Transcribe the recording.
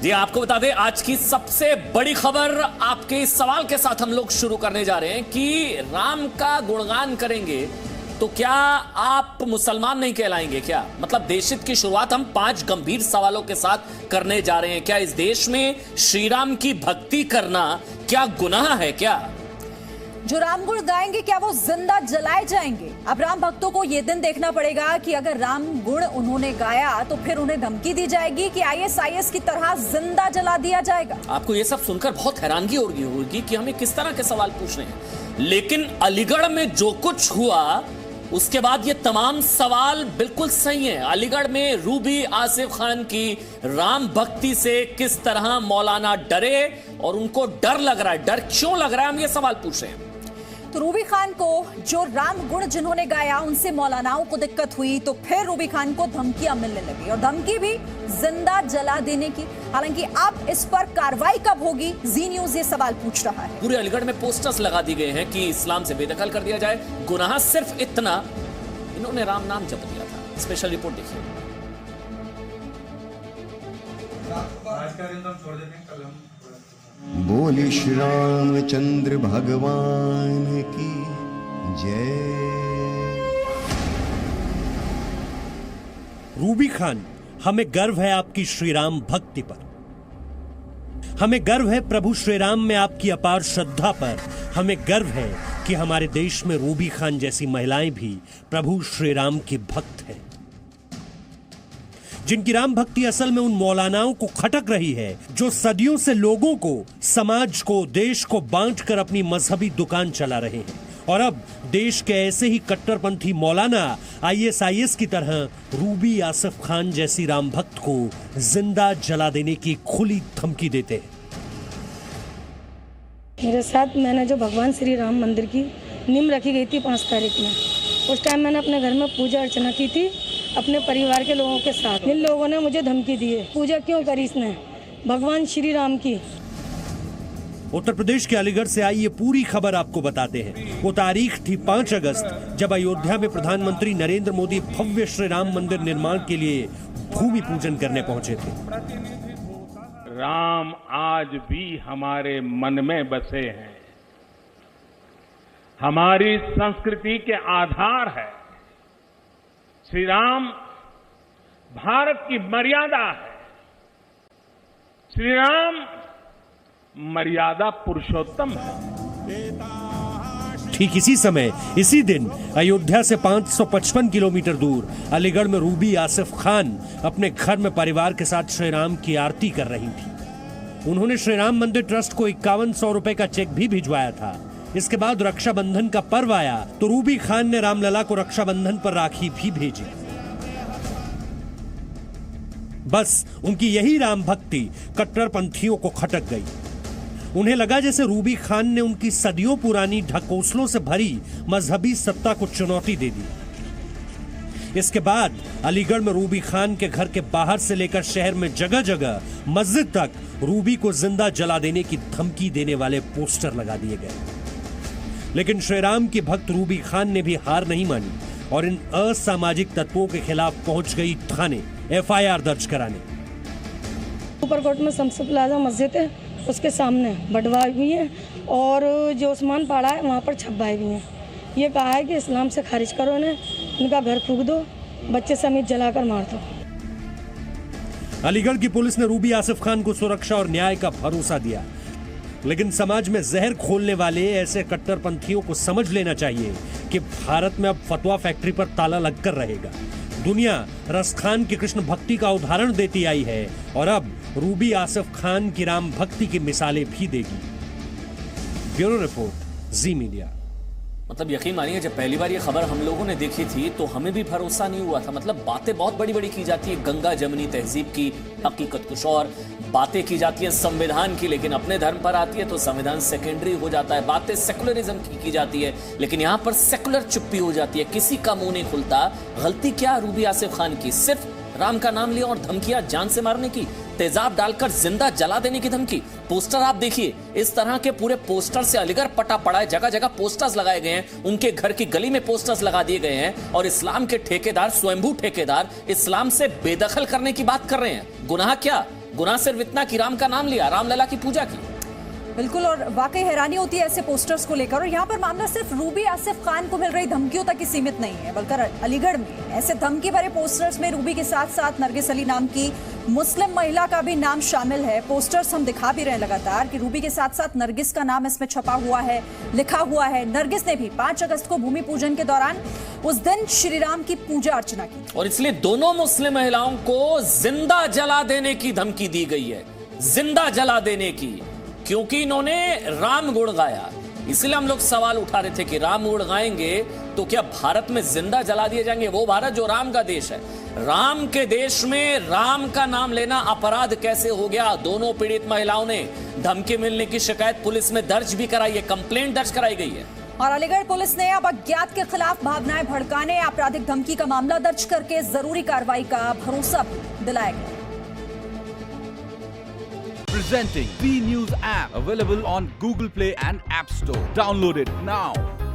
जी आपको बता दें, आज की सबसे बड़ी खबर आपके इस सवाल के साथ हम लोग शुरू करने जा रहे हैं कि राम का गुणगान करेंगे तो क्या आप मुसलमान नहीं कहलाएंगे क्या? मतलब देशहित की शुरुआत हम 5 गंभीर सवालों के साथ करने जा रहे हैं। क्या इस देश में श्री राम की भक्ति करना क्या गुनाह है क्या? जो राम गुण गाएंगे क्या वो जिंदा जलाए जाएंगे? अब राम भक्तों को ये दिन देखना पड़ेगा कि अगर राम गुण उन्होंने गाया तो फिर उन्हें धमकी दी जाएगी कि ISIS की तरह जिंदा जला दिया जाएगा। आपको ये सब सुनकर बहुत हैरानगी होगी कि हमें किस तरह के सवाल पूछ रहे हैं, लेकिन अलीगढ़ में जो कुछ हुआ उसके बाद ये तमाम सवाल बिल्कुल सही हैं। अलीगढ़ में रूबी आसिफ खान की राम भक्ति से किस तरह मौलाना डरे और उनको डर लग रहा है, डर क्यों लग रहा है, हम ये सवाल पूछ रहे हैं। तो रूबी खान को जो राम गुण जिन्होंने गाया उनसे मौलानाओं को दिक्कत हुई तो फिर रूबी खान को धमकियां मिलने लगी और धमकी भी जिंदा जला देने की। हालांकि अब इस पर कार्रवाई कब होगी, जी न्यूज ये सवाल पूछ रहा है। पूरे अलीगढ़ में पोस्टर्स लगा दिए गए हैं कि इस्लाम से बेदखल कर दिया जाए। गुनाह सिर्फ इतना, इन्होंने राम नाम जप दिया था। स्पेशल रिपोर्ट देखिए। बोले श्री रामचंद्र भगवान की जय। रूबी खान, हमें गर्व है आपकी श्री राम भक्ति पर, हमें गर्व है प्रभु श्री राम में आपकी अपार श्रद्धा पर, हमें गर्व है कि हमारे देश में रूबी खान जैसी महिलाएं भी प्रभु श्री राम की भक्त हैं, जिनकी राम भक्ति असल में उन मौलानाओं को खटक रही है जो सदियों से लोगों को, समाज को, देश को बांटकर अपनी मजहबी दुकान चला रहे हैं। और अब देश के ऐसे ही कट्टरपंथी मौलाना ISIS की तरह रूबी आसिफ खान जैसी राम भक्त को जिंदा जला देने की खुली धमकी देते हैं। मेरे साथ मैंने जो भगवान श्री राम मंदिर की नींव रखी गई थी 5 तारीख में, उस टाइम मैंने अपने घर में पूजा अर्चना की थी अपने परिवार के लोगों के साथ। इन लोगों ने मुझे धमकी दी है। पूजा क्यों करी इसने भगवान श्री राम की? उत्तर प्रदेश के अलीगढ़ से आई ये पूरी खबर आपको बताते हैं। वो तारीख थी 5 अगस्त जब अयोध्या में प्रधानमंत्री नरेंद्र मोदी भव्य श्री राम मंदिर निर्माण के लिए भूमि पूजन करने पहुंचे थे। राम आज भी हमारे मन में बसे हैं, हमारी संस्कृति के आधार है। श्री राम भारत की मर्यादा है। श्री राम मर्यादा पुरुषोत्तम है। ठीक इसी समय, इसी दिन अयोध्या से 555 किलोमीटर दूर अलीगढ़ में रूबी आसिफ खान अपने घर में परिवार के साथ श्री राम की आरती कर रही थी। उन्होंने श्री राम मंदिर ट्रस्ट को 5100 रुपए का चेक भी भिजवाया था। इसके बाद रक्षाबंधन का पर्व आया तो रूबी खान ने रामलला को रक्षाबंधन पर राखी भी भेजी। बस उनकी यही राम भक्ति कट्टरपंथियों को खटक गई। उन्हें लगा जैसे रूबी खान ने उनकी सदियों पुरानी ढकोसलों से भरी मजहबी सत्ता को चुनौती दे दी। इसके बाद अलीगढ़ में रूबी खान के घर के बाहर से लेकर शहर में जगह जगह मस्जिद तक रूबी को जिंदा जला देने की धमकी देने वाले पोस्टर लगा दिए गए। लेकिन श्री राम की भक्त रूबी खान ने भी हार नहीं मानी और इन असामाजिक तत्वों के खिलाफ पहुंच गई थाने FIR दर्ज कराने। ऊपरकोट में शम्स प्लाजा मस्जिद है, उसके सामने बटवाए भी हैं और जो उस्मान पाड़ा है वहाँ पर छब्बाए भी हैं। ये कहा है कि इस्लाम से खारिज करो इन्हें, इनका घर फूंक दो, बच्चे समेत जलाकर मार दो। अलीगढ़ की पुलिस ने रूबी आसिफ खान को सुरक्षा और न्याय का भरोसा दिया, लेकिन समाज में जहर खोलने वाले ऐसे कट्टरपंथियों को समझ लेना चाहिए कि भारत में अब फतवा फैक्ट्री पर ताला लगकर रहेगा। दुनिया रसखान की कृष्ण भक्ति का उदाहरण देती आई है और अब रूबी आसिफ खान की राम भक्ति की मिसालें भी देगी। ब्यूरो रिपोर्ट, जी मीडिया। मतलब यकीन मानिए, जब पहली बार ये खबर हम लोगों ने देखी थी तो हमें भी भरोसा नहीं हुआ था। मतलब बातें बहुत बड़ी बड़ी की जाती है गंगा जमनी तहजीब की, हकीकत कुछ और। बातें की जाती है संविधान की, लेकिन अपने धर्म पर आती है तो संविधान सेकेंडरी हो जाता है। बातें सेकुलरिज्म की जाती है, लेकिन यहाँ पर सेकुलर चुप्पी हो जाती है, किसी का मुंह नहीं खुलता। गलती क्या रूबी आसिफ खान की? सिर्फ राम का नाम लिया और धमकियां जान से मारने की, तेजाब डालकर जिंदा जला देने की धमकी। पोस्टर आप देखिए, इस तरह के पूरे पोस्टर से अलीगढ़ पटा पड़ा है। जगह जगह पोस्टर्स लगाए गए हैं, उनके घर की गली में पोस्टर्स लगा दिए गए हैं और इस्लाम के ठेकेदार, स्वयंभू ठेकेदार इस्लाम से बेदखल करने की बात कर रहे हैं। गुनाह क्या? गुनाह सिर्फ इतना कि राम का नाम लिया, रामलला की पूजा की। बिल्कुल, और वाकई हैरानी होती है ऐसे पोस्टर्स को लेकर। और यहाँ पर मामला सिर्फ रूबी आसिफ खान को मिल रही धमकियों तक ही सीमित नहीं है, बल्कि अलीगढ़ में ऐसे धमकी भरे पोस्टर्स में रूबी के साथ साथ नरगिस अली नाम की मुस्लिम महिला का भी नाम शामिल है। पोस्टर्स हम दिखा भी रहे हैं लगातार कि रूबी के साथ साथ नरगिस का नाम इसमें छपा हुआ है, लिखा हुआ है। नरगिस ने भी 5 अगस्त को भूमि पूजन के दौरान उस दिन श्री राम की पूजा अर्चना की और इसलिए दोनों मुस्लिम महिलाओं को जिंदा जला देने की धमकी दी गई है, जिंदा जला देने की, क्योंकि इन्होंने राम गुण गाया। इसलिए हम लोग सवाल उठा रहे थे कि राम गुण गाएंगे तो क्या भारत में जिंदा जला दिए जाएंगे? वो भारत जो राम का देश है, राम के देश में राम का नाम लेना अपराध कैसे हो गया? दोनों पीड़ित महिलाओं ने धमकी मिलने की शिकायत पुलिस में दर्ज भी कराई है, कंप्लेंट दर्ज कराई गई है। और अलीगढ़ पुलिस ने अब अज्ञात के खिलाफ भावनाएं भड़काने, आपराधिक धमकी का मामला दर्ज करके जरूरी कार्रवाई का भरोसा दिलाया गया। Presenting B News app, available on Google Play and App Store. Download it now.